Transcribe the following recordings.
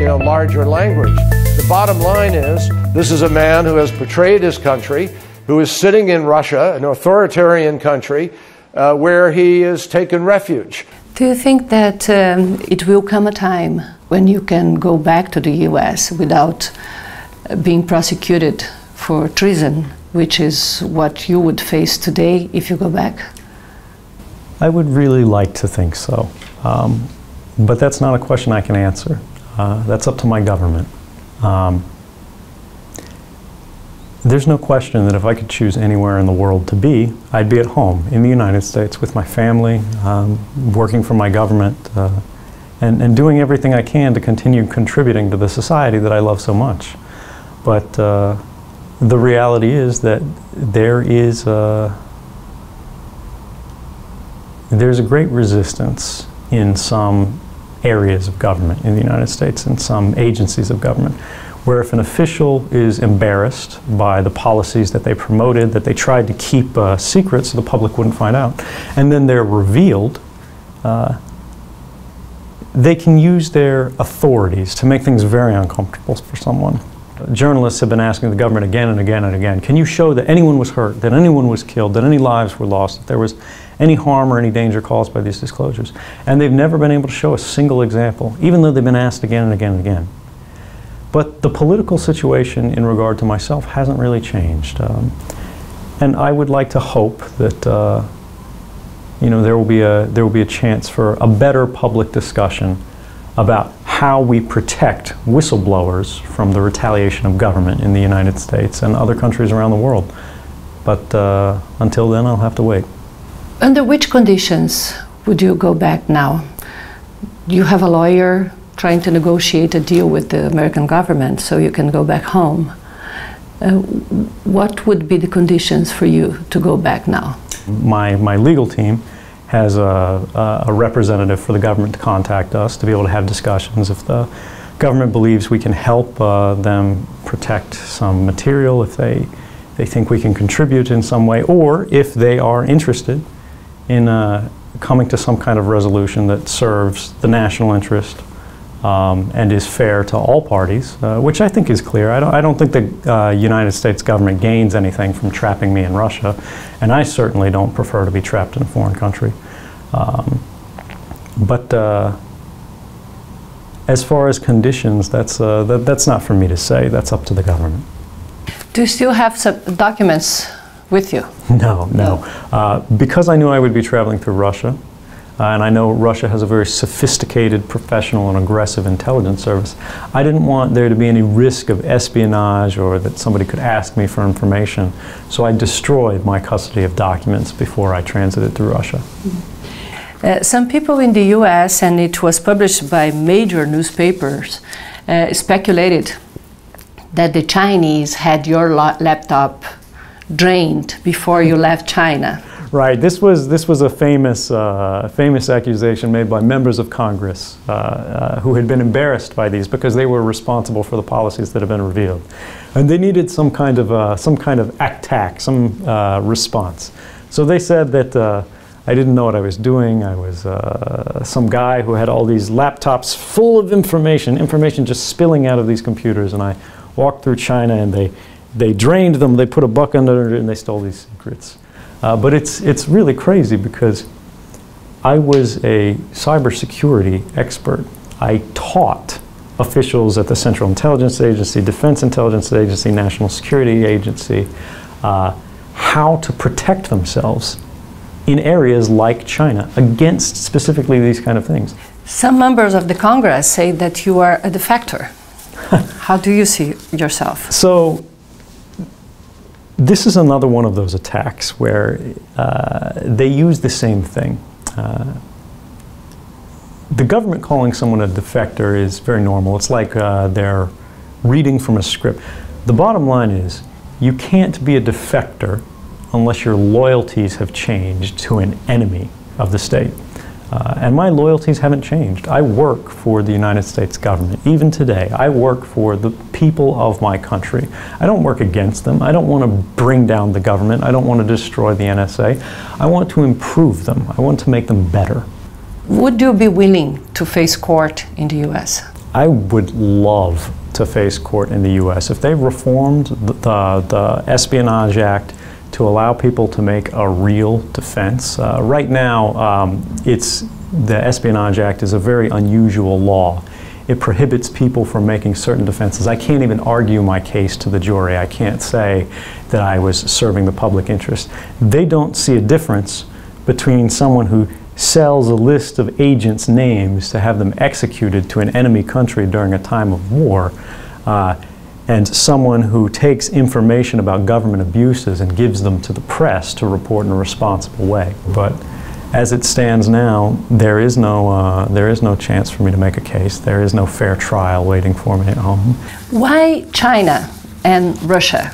in a larger language. The bottom line is, this is a man who has betrayed his country, who is sitting in Russia, an authoritarian country, where he has taken refuge. Do you think that it will come a time when you can go back to the US without being prosecuted for treason, which is what you would face today if you go back? I would really like to think so, but that's not a question I can answer. That's up to my government. There's no question that if I could choose anywhere in the world to be, I'd be at home in the United States with my family, working for my government, and doing everything I can to continue contributing to the society that I love so much. But the reality is that there's a great resistance in some areas of government in the United States, in some agencies of government, where if an official is embarrassed by the policies that they promoted, that they tried to keep secret so the public wouldn't find out, and then they're revealed, they can use their authorities to make things very uncomfortable for someone. Journalists have been asking the government again and again and again, can you show that anyone was hurt, that anyone was killed, that any lives were lost, that there was any harm or any danger caused by these disclosures? And they've never been able to show a single example, even though they've been asked again and again and again. But the political situation in regard to myself hasn't really changed. And I would like to hope that there will be a chance for a better public discussion about how we protect whistleblowers from the retaliation of government in the United States and other countries around the world. But until then, I'll have to wait. Under which conditions would you go back now? You have a lawyer trying to negotiate a deal with the American government so you can go back home. What would be the conditions for you to go back now? My legal team has a representative for the government to contact us to be able to have discussions. If the government believes we can help them protect some material, if they think we can contribute in some way, or if they are interested in coming to some kind of resolution that serves the national interest and is fair to all parties, which I think is clear. I don't think the United States government gains anything from trapping me in Russia, and I certainly don't prefer to be trapped in a foreign country. But as far as conditions, that's not for me to say. That's up to the government. Do you still have some documents with you? No. Because I knew I would be traveling through Russia, and I know Russia has a very sophisticated, professional, and aggressive intelligence service, I didn't want there to be any risk of espionage or that somebody could ask me for information. So I destroyed my custody of documents before I transited through Russia. Some people in the US, and it was published by major newspapers, speculated that the Chinese had your laptop drained before you left China. Right. This was a famous accusation made by members of Congress who had been embarrassed by these because they were responsible for the policies that have been revealed, and they needed some kind of attack, some response. So they said that I didn't know what I was doing. I was some guy who had all these laptops full of information just spilling out of these computers, and I walked through China and they drained them. They put a buck under it and they stole these secrets. But it's really crazy because I was a cybersecurity expert. I taught officials at the Central Intelligence Agency, Defense Intelligence Agency, National Security Agency, how to protect themselves in areas like China against specifically these kind of things. Some members of the Congress say that you are a defector. How do you see yourself? So this is another one of those attacks where they use the same thing. The government calling someone a defector is very normal. It's like they're reading from a script. The bottom line is you can't be a defector unless your loyalties have changed to an enemy of the state. And my loyalties haven't changed. I work for the United States government. Even today, I work for the people of my country. I don't work against them. I don't want to bring down the government. I don't want to destroy the NSA. I want to improve them. I want to make them better. Would you be willing to face court in the US? I would love to face court in the U.S. If they reformed the Espionage Act to allow people to make a real defense. Right now, the Espionage Act is a very unusual law. It prohibits people from making certain defenses. I can't even argue my case to the jury. I can't say that I was serving the public interest. They don't see a difference between someone who sells a list of agents' names to have them executed to an enemy country during a time of war, and someone who takes information about government abuses and gives them to the press to report in a responsible way. But as it stands now, there is no chance for me to make a case. There is no fair trial waiting for me at home. Why China and Russia?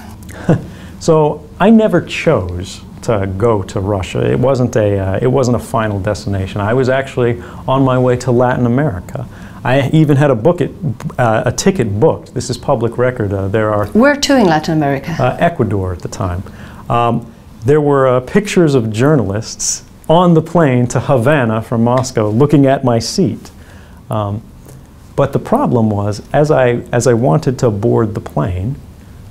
So I never chose to go to Russia. It wasn't a final destination. I was actually on my way to Latin America. I even had a ticket booked. This is public record. Where to in Latin America? Ecuador at the time. There were pictures of journalists on the plane to Havana from Moscow looking at my seat. But the problem was, as I wanted to board the plane,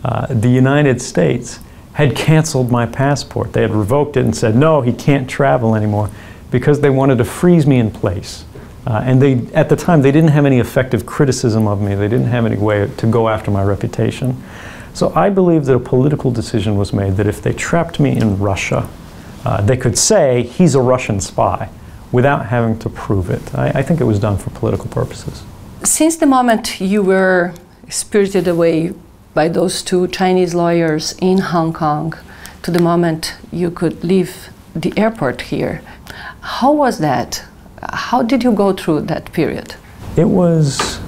the United States had canceled my passport. They had revoked it and said, no, he can't travel anymore, because they wanted to freeze me in place. And at the time, they didn't have any effective criticism of me. They didn't have any way to go after my reputation. So I believe that a political decision was made that if they trapped me in Russia, they could say he's a Russian spy without having to prove it. I think it was done for political purposes. Since the moment you were spirited away by those two Chinese lawyers in Hong Kong to the moment you could leave the airport here, how was that? How did you go through that period? It was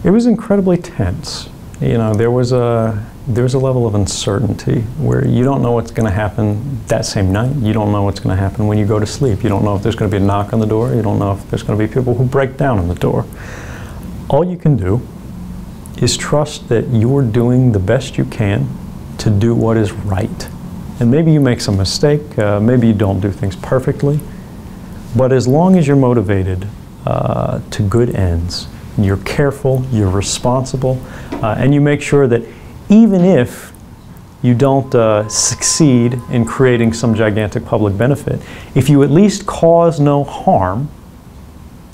incredibly tense. You know, there was a level of uncertainty where you don't know what's going to happen that same night. You don't know what's going to happen when you go to sleep. You don't know if there's going to be a knock on the door. You don't know if there's going to be people who break down on the door. All you can do is trust that you're doing the best you can to do what is right. And maybe you make some mistake, maybe you don't do things perfectly, but as long as you're motivated to good ends, you're careful, you're responsible, and you make sure that even if you don't succeed in creating some gigantic public benefit, if you at least cause no harm,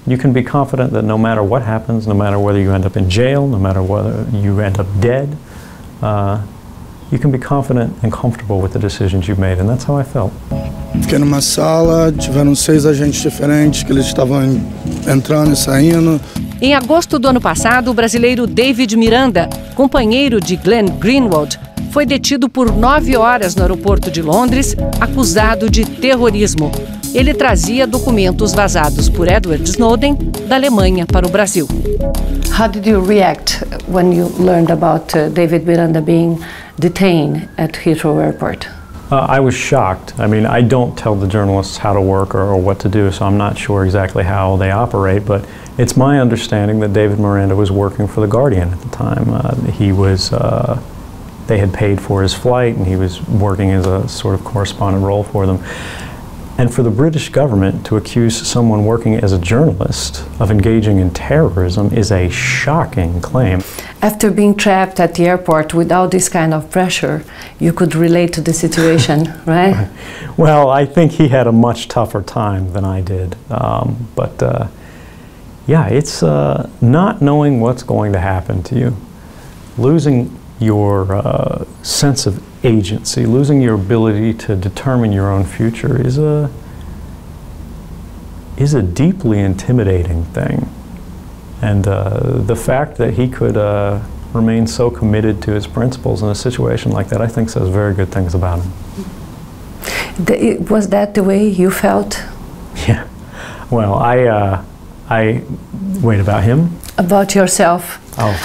you can be confident that no matter what happens, no matter whether you end up in jail, no matter whether you end up dead, you can be confident and comfortable with the decisions you've made, and that's how I felt. Fiquei numa sala, tiveram 6 agentes diferentes que eles estavam entrando e saindo. Em agosto do ano passado, o brasileiro David Miranda, companheiro de Glenn Greenwald, foi detido por 9 horas no aeroporto de Londres, acusado de terrorismo. Ele trazia documentos vazados por Edward Snowden da Alemanha para o Brasil. How did you react when you learned about David Miranda being detained at Heathrow Airport? I was shocked. I mean, I don't tell the journalists how to work or what to do, so I'm not sure exactly how they operate, but it's my understanding that David Miranda was working for The Guardian at the time. They had paid for his flight, and he was working as a sort of correspondent role for them. And for the British government to accuse someone working as a journalist of engaging in terrorism is a shocking claim. After being trapped at the airport without this kind of pressure, you could relate to the situation, right? Well, I think he had a much tougher time than I did. Yeah, it's not knowing what's going to happen to you. Losing your sense of agency, losing your ability to determine your own future is a deeply intimidating thing. And the fact that he could remain so committed to his principles in a situation like that, I think says very good things about him. Was that the way you felt? Yeah. Well, wait, about him? About yourself. Oh.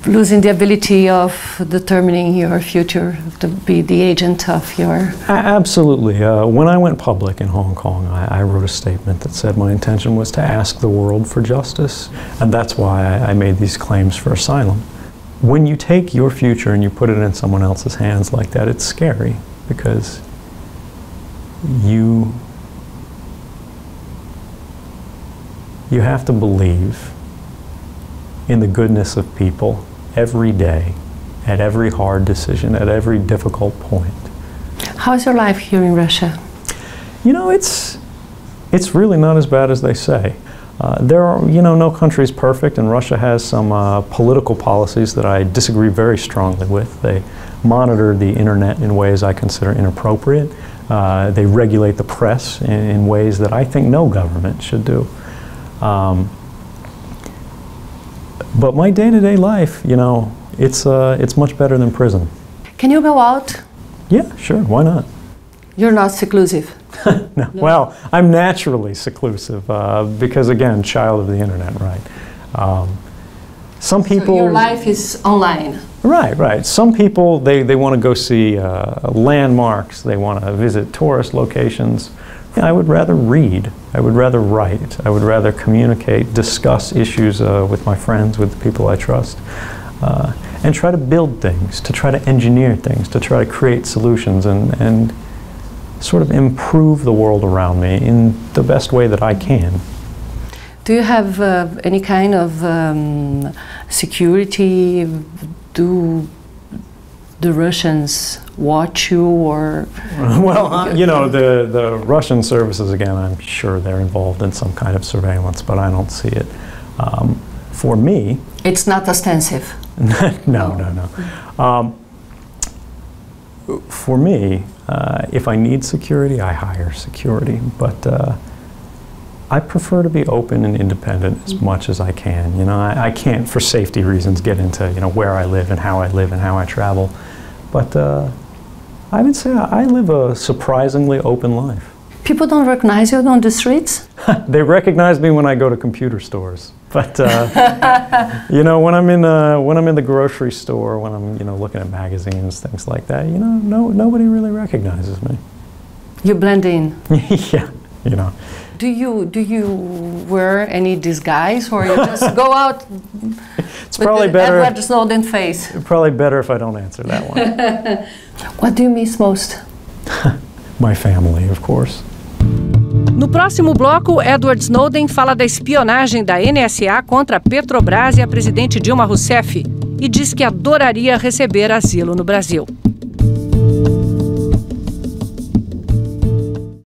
Losing the ability of determining your future, to be the agent of your... Absolutely. When I went public in Hong Kong, I wrote a statement that said my intention was to ask the world for justice, and that's why I made these claims for asylum. When you take your future and you put it in someone else's hands like that, it's scary, because you have to believe in the goodness of people every day, at every hard decision, at every difficult point. How's your life here in Russia? You know, it's really not as bad as they say. There are, you know, no country is perfect, and Russia has some political policies that I disagree very strongly with. They monitor the internet in ways I consider inappropriate. They regulate the press in ways that I think no government should do. But my day-to-day life, you know, it's much better than prison. Can you go out? Yeah, sure, why not? You're not seclusive. No. Well, I'm naturally seclusive because, again, child of the internet, right? Some people... So your life is online. Right, right. Some people, they want to go see landmarks, they want to visit tourist locations. Yeah, I would rather read, I would rather write, I would rather communicate, discuss issues with my friends, with the people I trust, and try to build things, to try to engineer things, to try to create solutions and sort of improve the world around me in the best way that I can. Do you have any kind of security? Do the Russians watch you, or? Well, you know, the Russian services, again, I'm sure they're involved in some kind of surveillance, but I don't see it. For me... It's not ostensive. No. For me, if I need security, I hire security, but I prefer to be open and independent as much as I can. You know, I can't, for safety reasons, get into, you know, where I live and how I travel, but I would say I live a surprisingly open life. People don't recognize you on the streets? They recognize me when I go to computer stores, but you know, when I'm in the grocery store, when I'm, you know, looking at magazines, things like that, you know, nobody really recognizes me. You blend in. Yeah, you know. Do you wear any disguise, or you just go out it's with probably the better, Edward Snowden face? Probably better if I don't answer that one. What do you miss most? My family, of course. No próximo bloco, Edward Snowden fala da espionagem da NSA contra a Petrobras e a presidente Dilma Rousseff e diz que adoraria receber asilo no Brasil.